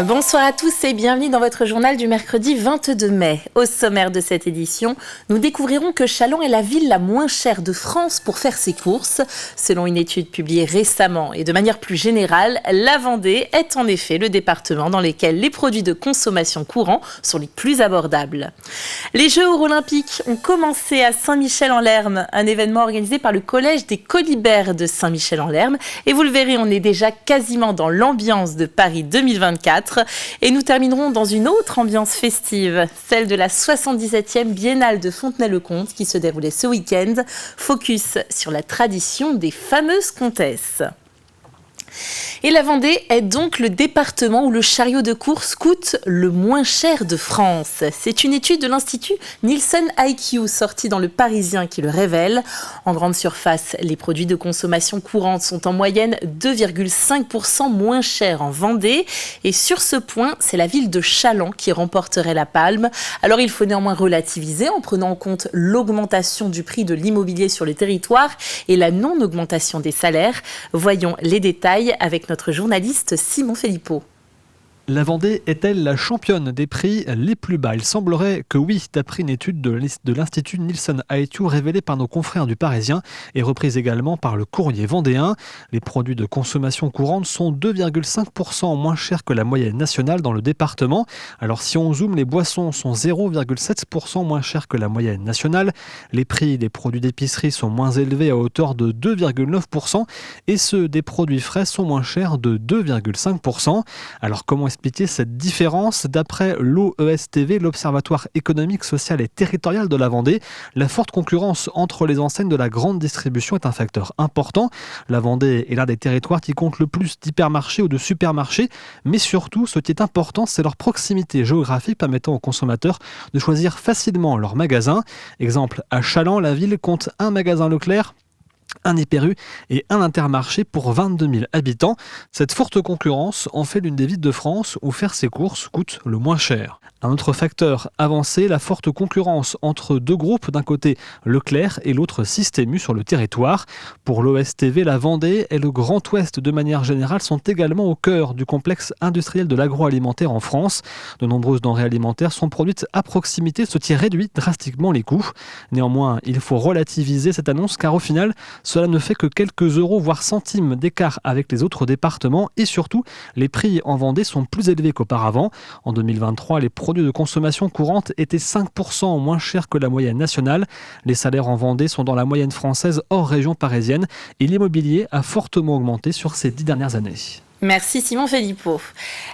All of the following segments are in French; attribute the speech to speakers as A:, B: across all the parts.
A: Bonsoir à tous et bienvenue dans votre journal du mercredi 22 mai. Au sommaire de cette édition, nous découvrirons que Châlons est la ville la moins chère de France pour faire ses courses. Selon une étude publiée récemment et de manière plus générale, la Vendée est en effet le département dans lequel les produits de consommation courants sont les plus abordables. Les Jeux olympiques ont commencé à Saint-Michel-en-Lerme, un événement organisé par le Collège des Colibères de Saint-Michel-en-Lerme. Et vous le verrez, on est déjà quasiment dans l'ambiance de Paris 2024. Et nous terminerons dans une autre ambiance festive, celle de la 77e Biennale de Fontenay-le-Comte qui se déroulait ce week-end. Focus sur la tradition des fameuses comtesses. Et la Vendée est donc le département où le chariot de course coûte le moins cher de France. C'est une étude de l'Institut Nielsen IQ sortie dans Le Parisien qui le révèle. En grande surface, les produits de consommation courante sont en moyenne 2,5% moins chers en Vendée. Et sur ce point, c'est la ville de Châlons qui remporterait la palme. Alors il faut néanmoins relativiser en prenant en compte l'augmentation du prix de l'immobilier sur le territoire et la non-augmentation des salaires. Voyons les détails avec notre journaliste Simon Filippo.
B: La Vendée est-elle la championne des prix les plus bas? Il semblerait que oui, d'après une étude de l'Institut Nielsen IQ révélée par nos confrères du Parisien et reprise également par le Courrier vendéen. Les produits de consommation courante sont 2,5% moins chers que la moyenne nationale dans le département. Alors si on zoome, les boissons sont 0,7% moins chers que la moyenne nationale. Les prix des produits d'épicerie sont moins élevés à hauteur de 2,9% et ceux des produits frais sont moins chers de 2,5%. Alors comment expliquer cette différence? D'après l'OESTV, l'Observatoire économique, social et territorial de la Vendée, la forte concurrence entre les enseignes de la grande distribution est un facteur important. La Vendée est l'un des territoires qui compte le plus d'hypermarchés ou de supermarchés, mais surtout, ce qui est important, c'est leur proximité géographique permettant aux consommateurs de choisir facilement leur magasin. Exemple, à Châlons, la ville compte un magasin Leclerc, un Hyper U et un Intermarché pour 22 000 habitants. Cette forte concurrence en fait l'une des villes de France où faire ses courses coûte le moins cher. Un autre facteur avancé, la forte concurrence entre deux groupes, d'un côté Leclerc et l'autre Système U sur le territoire. Pour l'OSTV, la Vendée et le Grand Ouest de manière générale sont également au cœur du complexe industriel de l'agroalimentaire en France. De nombreuses denrées alimentaires sont produites à proximité, ce qui réduit drastiquement les coûts. Néanmoins, il faut relativiser cette annonce car au final, cela ne fait que quelques euros, voire centimes d'écart avec les autres départements et surtout, les prix en Vendée sont plus élevés qu'auparavant. En 2023, les produits de consommation courante étaient 5% moins chers que la moyenne nationale. Les salaires en Vendée sont dans la moyenne française hors région parisienne et l'immobilier a fortement augmenté sur ces 10 dernières années.
A: Merci Simon Filippo.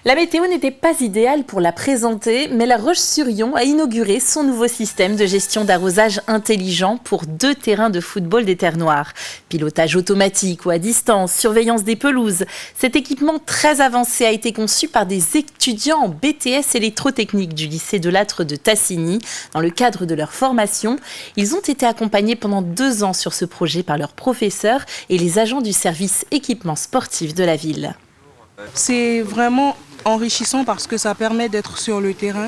A: La météo n'était pas idéale pour la présenter, mais La Roche-sur-Yon a inauguré son nouveau système de gestion d'arrosage intelligent pour 2 terrains de football des Terres Noires. Pilotage automatique ou à distance, surveillance des pelouses. Cet équipement très avancé a été conçu par des étudiants en BTS électrotechnique du lycée de Lattre de Tassigny. Dans le cadre de leur formation, ils ont été accompagnés pendant 2 ans sur ce projet par leurs professeurs et les agents du service équipement sportif de la ville.
C: C'est vraiment enrichissant parce que ça permet d'être sur le terrain.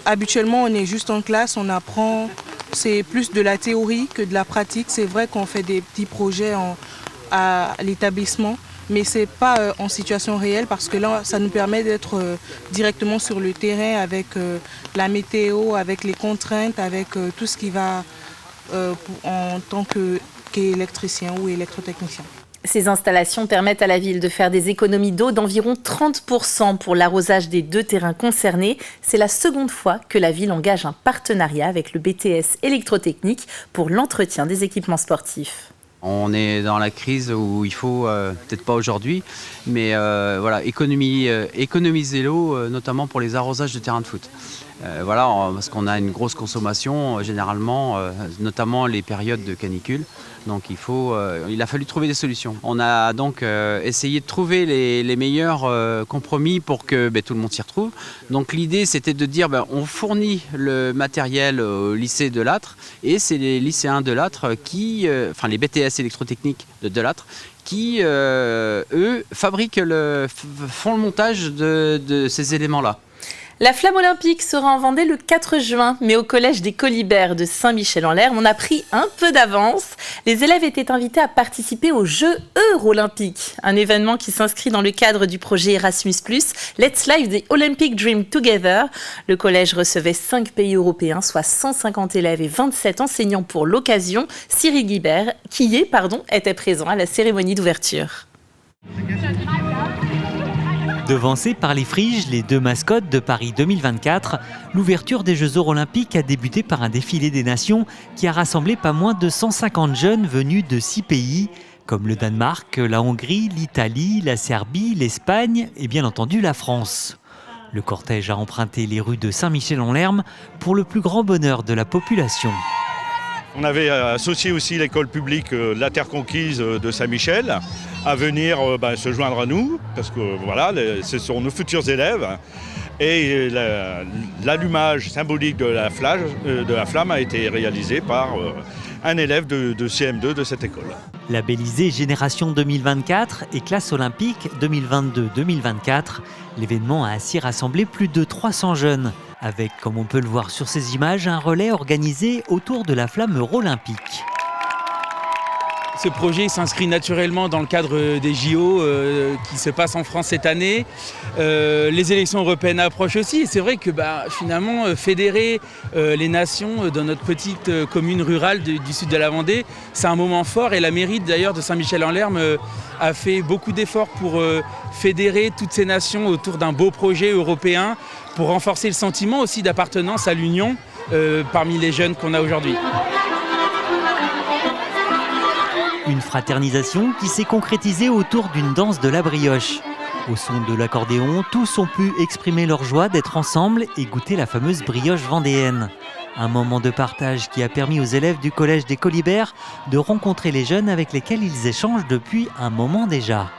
C: Habituellement, on est juste en classe, on apprend, c'est plus de la théorie que de la pratique. C'est vrai qu'on fait des petits projets à l'établissement, mais ce n'est pas en situation réelle parce que là, ça nous permet d'être directement sur le terrain avec la météo, avec les contraintes, avec tout ce qui va en tant qu'électricien ou électrotechnicien.
A: Ces installations permettent à la ville de faire des économies d'eau d'environ 30% pour l'arrosage des 2 terrains concernés. C'est la seconde fois que la ville engage un partenariat avec le BTS électrotechnique pour l'entretien des équipements sportifs.
D: On est dans la crise où il faut, peut-être pas aujourd'hui, mais voilà, économiser l'eau, notamment pour les arrosages de terrains de foot. Voilà, parce qu'on a une grosse consommation, généralement, notamment les périodes de canicule. Donc il a fallu trouver des solutions. On a donc essayé de trouver les meilleurs compromis pour que tout le monde s'y retrouve. Donc l'idée c'était de dire on fournit le matériel au lycée de Lattre et c'est les lycéens de Lattre enfin les BTS électrotechniques de Lattre qui eux font le montage de ces éléments-là.
A: La flamme olympique sera en Vendée le 4 juin, mais au collège des Colibert de Saint-Michel-en-Lerme, on a pris un peu d'avance. Les élèves étaient invités à participer aux Jeux Eurolympiques, un événement qui s'inscrit dans le cadre du projet Erasmus+, Let's Live the Olympic Dream Together. Le collège recevait 5 pays européens, soit 150 élèves et 27 enseignants pour l'occasion. Cyril Guibert, était présent à la cérémonie d'ouverture.
E: Devancés par les Friges, les 2 mascottes de Paris 2024, l'ouverture des Jeux olympiques a débuté par un défilé des nations qui a rassemblé pas moins de 150 jeunes venus de 6 pays, comme le Danemark, la Hongrie, l'Italie, la Serbie, l'Espagne et bien entendu la France. Le cortège a emprunté les rues de Saint-Michel-en-Lerme pour le plus grand bonheur de la population.
F: On avait associé aussi l'école publique La Terre Conquise de Saint-Michel à venir se joindre à nous, parce que voilà, ce sont nos futurs élèves. Et l'allumage symbolique de la flamme a été réalisé par un élève de CM2 de cette école.
E: Labellisé Génération 2024 et classe olympique 2022-2024, l'événement a ainsi rassemblé plus de 300 jeunes, avec, comme on peut le voir sur ces images, un relais organisé autour de la flamme olympique.
G: Ce projet s'inscrit naturellement dans le cadre des JO qui se passent en France cette année. Les élections européennes approchent aussi. Et c'est vrai que finalement, fédérer les nations dans notre petite commune rurale du sud de la Vendée, c'est un moment fort. Et la mairie d'ailleurs de Saint-Michel-en-Lerme a fait beaucoup d'efforts pour fédérer toutes ces nations autour d'un beau projet européen, pour renforcer le sentiment aussi d'appartenance à l'Union parmi les jeunes qu'on a aujourd'hui.
E: Une fraternisation qui s'est concrétisée autour d'une danse de la brioche. Au son de l'accordéon, tous ont pu exprimer leur joie d'être ensemble et goûter la fameuse brioche vendéenne. Un moment de partage qui a permis aux élèves du collège des Colibert de rencontrer les jeunes avec lesquels ils échangent depuis un moment déjà.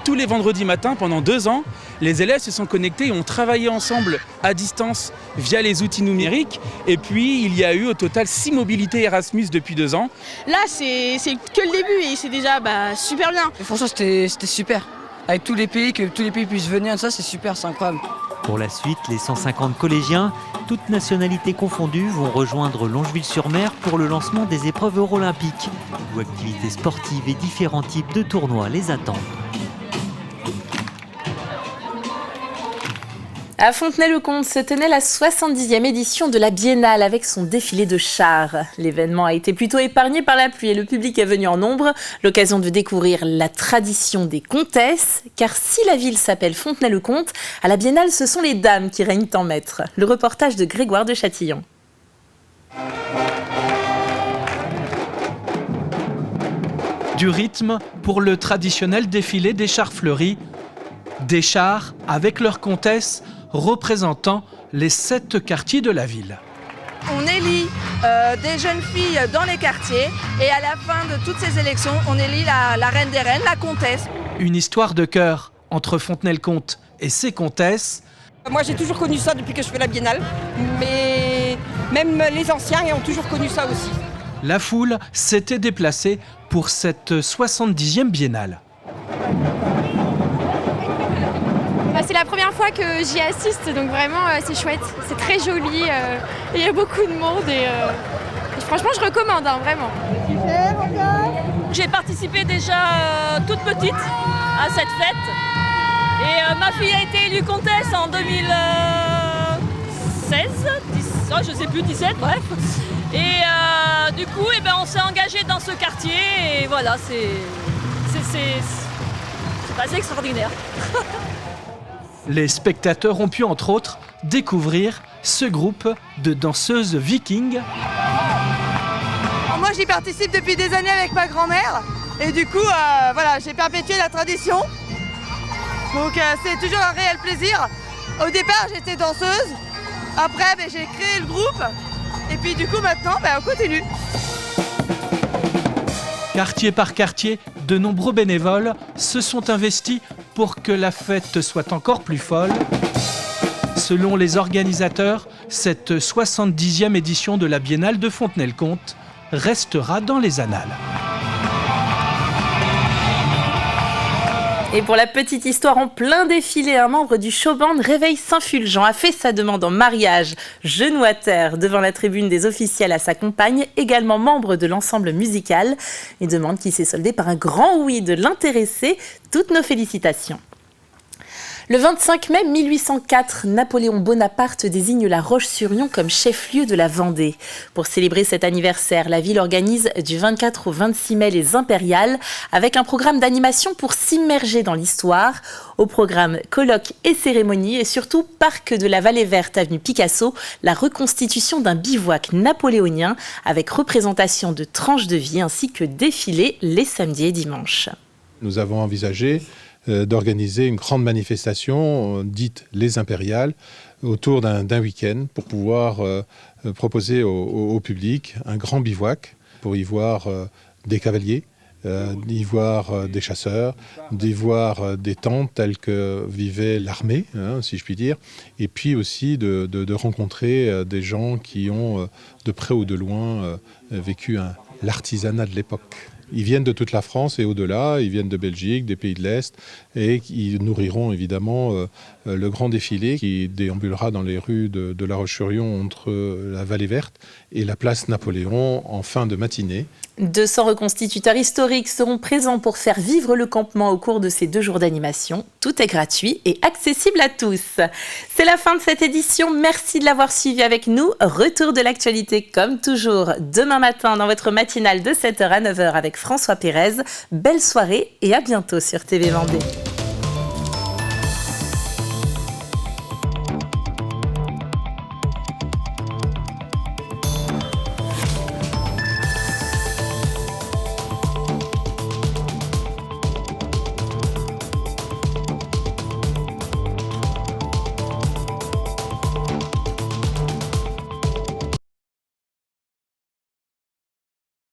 G: Tous les vendredis matins, pendant 2 ans, les élèves se sont connectés et ont travaillé ensemble à distance via les outils numériques. Et puis, il y a eu au total 6 mobilités Erasmus depuis 2 ans.
H: Là, c'est que le début et c'est déjà super bien.
I: Et franchement, c'était super. Avec tous les pays, que tous les pays puissent venir, ça c'est super, c'est incroyable.
E: Pour la suite, les 150 collégiens, toutes nationalités confondues, vont rejoindre Longeville-sur-Mer pour le lancement des épreuves eurolympiques, où activités sportives et différents types de tournois les attendent.
A: À Fontenay-le-Comte se tenait la 70e édition de la Biennale avec son défilé de chars. L'événement a été plutôt épargné par la pluie et le public est venu en nombre. L'occasion de découvrir la tradition des comtesses, car si la ville s'appelle Fontenay-le-Comte, à la Biennale ce sont les dames qui règnent en maître. Le reportage de Grégoire de Châtillon.
J: Du rythme pour le traditionnel défilé des chars fleuris. Des chars avec leurs comtesses représentant les 7 quartiers de la ville.
K: On élit des jeunes filles dans les quartiers et à la fin de toutes ces élections, on élit la reine des reines, la comtesse.
J: Une histoire de cœur entre Fontenay-le-Comte et ses comtesses.
L: Moi j'ai toujours connu ça depuis que je fais la Biennale, mais même les anciens ont toujours connu ça aussi.
J: La foule s'était déplacée pour cette 70e Biennale.
M: C'est la première fois que j'y assiste, donc vraiment c'est chouette, c'est très joli, il y a beaucoup de monde et franchement je recommande, vraiment.
N: J'ai participé déjà toute petite à cette fête et ma fille a été élue comtesse en 2016, je sais plus, 17, bref. Et du coup on s'est engagé dans ce quartier et voilà, c'est assez extraordinaire.
J: Les spectateurs ont pu entre autres découvrir ce groupe de danseuses vikings.
K: Moi j'y participe depuis des années avec ma grand-mère et du coup j'ai perpétué la tradition. Donc c'est toujours un réel plaisir. Au départ j'étais danseuse, après j'ai créé le groupe et puis du coup maintenant on continue.
J: Quartier par quartier, de nombreux bénévoles se sont investis pour que la fête soit encore plus folle. Selon les organisateurs, cette 70e édition de la Biennale de Fontenay-le-Comte restera dans les annales.
A: Et pour la petite histoire, en plein défilé, un membre du showband Réveil Saint-Fulgent a fait sa demande en mariage, genou à terre, devant la tribune des officiels à sa compagne, également membre de l'ensemble musical. Une demande qui s'est soldée par un grand oui de l'intéressé. Toutes nos félicitations. Le 25 mai 1804, Napoléon Bonaparte désigne La Roche-sur-Yon comme chef-lieu de la Vendée. Pour célébrer cet anniversaire, la ville organise du 24 au 26 mai les Impériales avec un programme d'animation pour s'immerger dans l'histoire. Au programme colloques et cérémonies et surtout parc de la Vallée Verte, avenue Picasso, la reconstitution d'un bivouac napoléonien avec représentation de tranches de vie ainsi que défilé les samedis et dimanches.
O: Nous avons envisagé d'organiser une grande manifestation dite les Impériales autour d'un week-end pour pouvoir proposer au public un grand bivouac pour y voir des cavaliers, d'y voir des chasseurs, d'y voir des tentes telles que vivait l'armée, si je puis dire, et puis aussi de rencontrer des gens qui ont de près ou de loin vécu l'artisanat de l'époque. Ils viennent de toute la France et au-delà, ils viennent de Belgique, des pays de l'Est, et ils nourriront évidemment le grand défilé qui déambulera dans les rues de La Roche-sur-Yon entre la Vallée Verte et la place Napoléon en fin de matinée.
A: 200 reconstituteurs historiques seront présents pour faire vivre le campement au cours de ces 2 jours d'animation. Tout est gratuit et accessible à tous. C'est la fin de cette édition. Merci de l'avoir suivi avec nous. Retour de l'actualité comme toujours demain matin dans votre matinale de 7h à 9h avec François Pérez. Belle soirée et à bientôt sur TV Vendée.